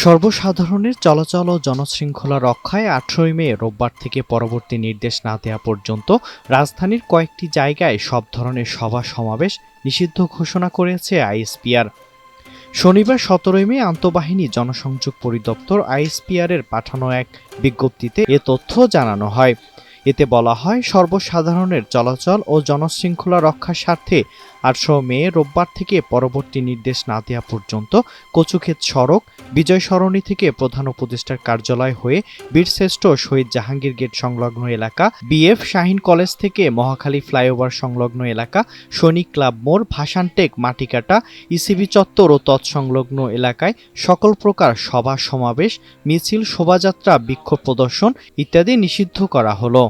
সর্বসাধারণের চলাচল ও জনশৃঙ্খলা রক্ষায় ১৮ মে রোববার থেকে পরবর্তী নির্দেশ না দেওয়া পর্যন্ত রাজধানীর কয়েকটি জায়গায় সব ধরনের সভা সমাবেশ নিষিদ্ধ ঘোষণা করেছে আইএসপিআর। শনিবার ১৭ মে আন্তঃবাহিনী জনসংযোগ পরিদপ্তর আইএসপিআর-এর পাঠানো এক বিজ্ঞপ্তিতে এ তথ্য জানানো হয়। এতে বলা হয়, সর্বসাধারণের চলাচল ও জনশৃঙ্খলা রক্ষার স্বার্থে ১৮ মে রোববার থেকে পরবর্তী নির্দেশ না দেওয়া পর্যন্ত কচুক্ষেত সড়ক, বিজয় সরণি থেকে প্রধান উপদেষ্টার কার্যালয় হয়ে বীরশ্রেষ্ঠ শহীদ জাহাঙ্গীর গেট সংলগ্ন এলাকা, বিএফ শাহীন কলেজ থেকে মহাখালী ফ্লাইওভার সংলগ্ন এলাকা, সৈনিক ক্লাব মোড়, ভাসানটেক, মাটিকাটা, ইসিবি চত্বর ও তৎসংলগ্ন এলাকায় সকল প্রকার সভা সমাবেশ, মিছিল, শোভাযাত্রা, বিক্ষোভ প্রদর্শন ইত্যাদি নিষিদ্ধ করা হলো।